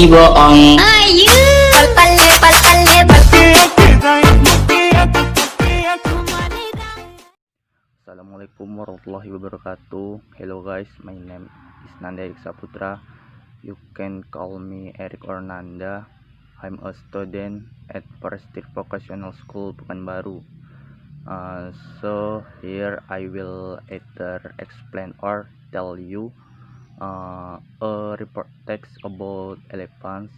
bohong. Palpalle, palpalle, Assalamualaikum warahmatullahi wabarakatuh. Hello guys, my name is Nanda Erik Saputra. You can call me Eric or Nanda. I'm a student at Prestige Vocational School Pekanbaru. So here I will either explain or tell you a report text about elephants.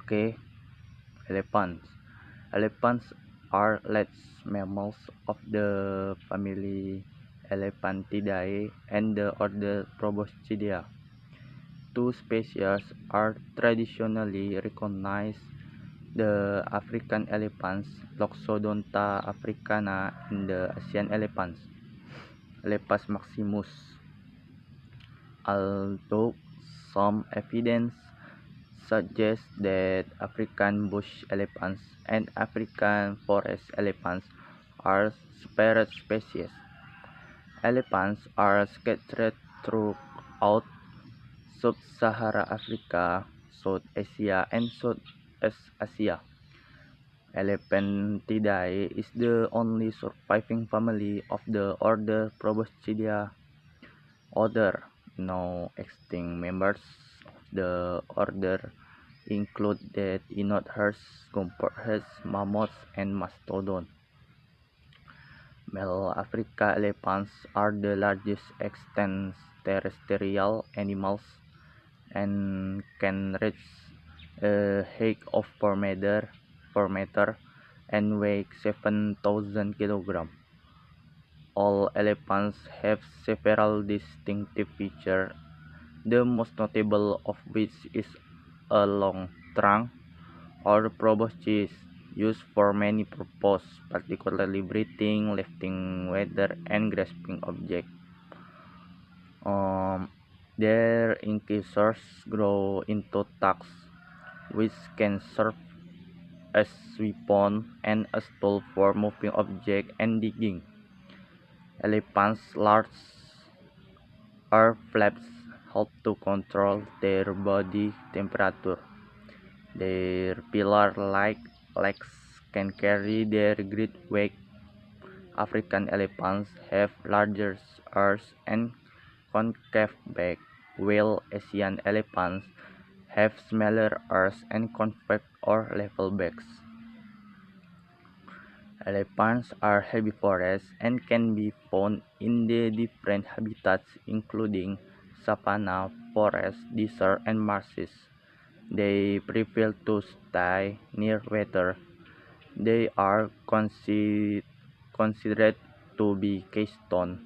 Okay, elephants. Elephants are large mammals of the family Elephantidae and the order Proboscidea. Two species are traditionally recognized: the African elephants, Loxodonta africana, and the Asian elephants, Lepus maximus. Although some evidence suggests that African bush elephants and African forest elephants are separate species, elephants are scattered throughout Sub-Saharan Africa, South Asia, and Southeast Asia. Elephantidae is the only surviving family of the order Proboscidea. Other now extinct members of the order include the enothers, gopherds, mammoths, and mastodon. Male African elephants are the largest extant terrestrial animals and can reach a height of 4 meter and weigh 7,000 kilograms. All elephants have several distinctive features, the most notable of which is a long trunk, or proboscis, used for many purposes, particularly breathing, lifting water, and grasping objects. Their incisors grow into tusks, which can serve as weapons and as tools for moving objects and digging. Elephants' large air flaps help to control their body temperature. Their pillar-like legs can carry their great weight. African elephants have larger ears and concave backs, while Asian elephants have smaller ears and convex or level backs. Elephants are herbivorous and can be found in the different habitats including savanna, forest, desert, and marshes. They prefer to stay near water. They are considered to be keystone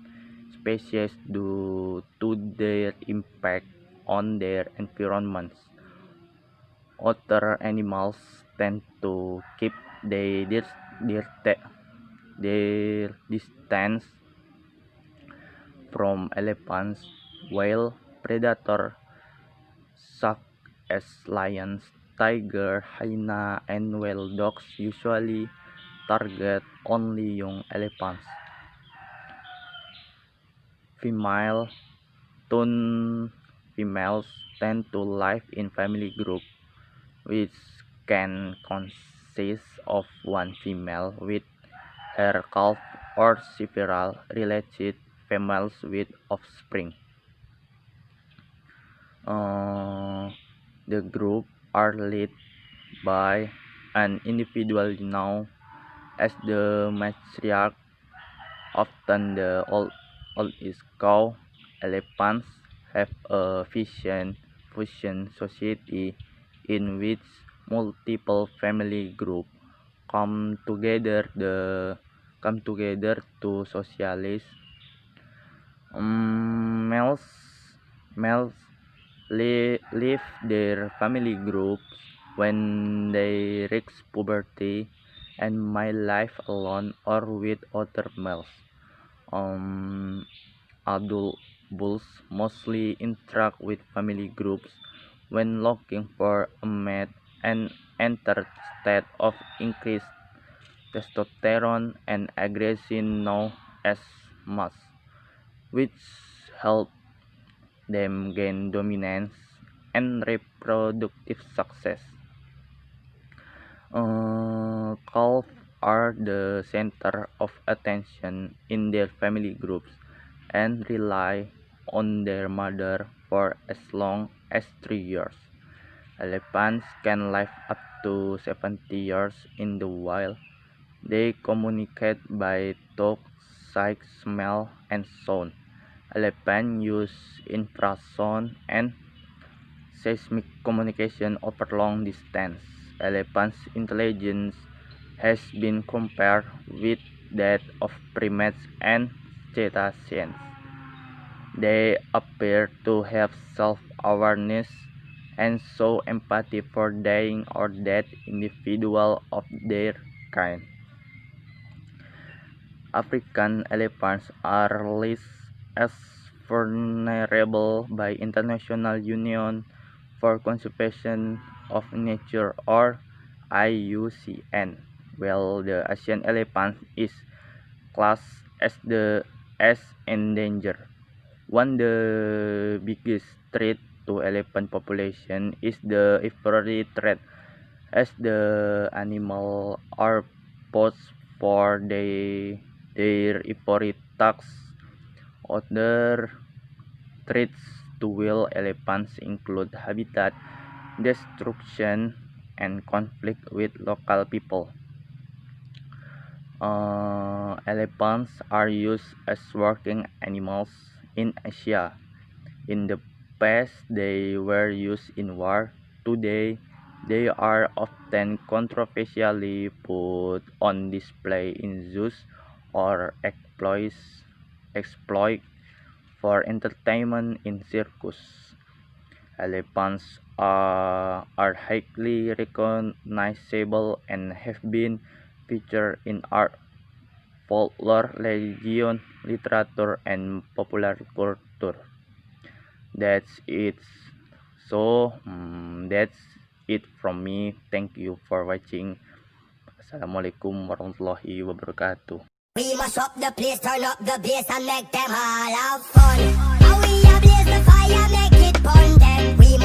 species due to their impact on their environments. Other animals tend to keep their distance from elephants, while predators such as lions, tigers, hyenas, and wild dogs usually target only young elephants. Female tun females tend to live in family groups, which can consist of one female with her calf or several related females with offspring. The group are led by an individual known as the matriarch. Often the oldest cow. Elephants have a fusion society in which multiple family groups come together to socialize. Males males leave their family groups when they reach puberty and may live alone or with other males. Adult bulls mostly interact with family groups when looking for a mate and enter a state of increased testosterone and aggression known as MAS, which help them gain dominance. and reproductive success. Calves are the center of attention in their family groups and rely on their mother for as long as 3 years. Elephants can live up to 70 years in the wild. They communicate by talk, sight, smell, and sound. Elephants use infrasound and seismic communication over long distance. Elephants' intelligence has been compared with that of primates and cetaceans. They appear to have self-awareness and show empathy for dying or dead individuals of their kind. African elephants are listed as vulnerable by International Union for Conservation of Nature or IUCN, while the Asian elephant is classed as endangered. One the biggest threat to elephant population is the ivory threat, as the animal are poached for their ivory tusks. Other threats to wild elephants include habitat destruction and conflict with local people. Elephants are used as working animals in Asia. In the past, they were used in war. Today, they are often controversially put on display in zoos or exploit for entertainment in circus. Elephants are highly recognizable and have been featured in art, folklore, religion, literature, and popular culture. That's it. That's it from me. Thank you for watching. Assalamualaikum warahmatullahi wabarakatuh. We must up the place, turn up the bass and make them all have fun. And we a blaze the fire, make it burn them. We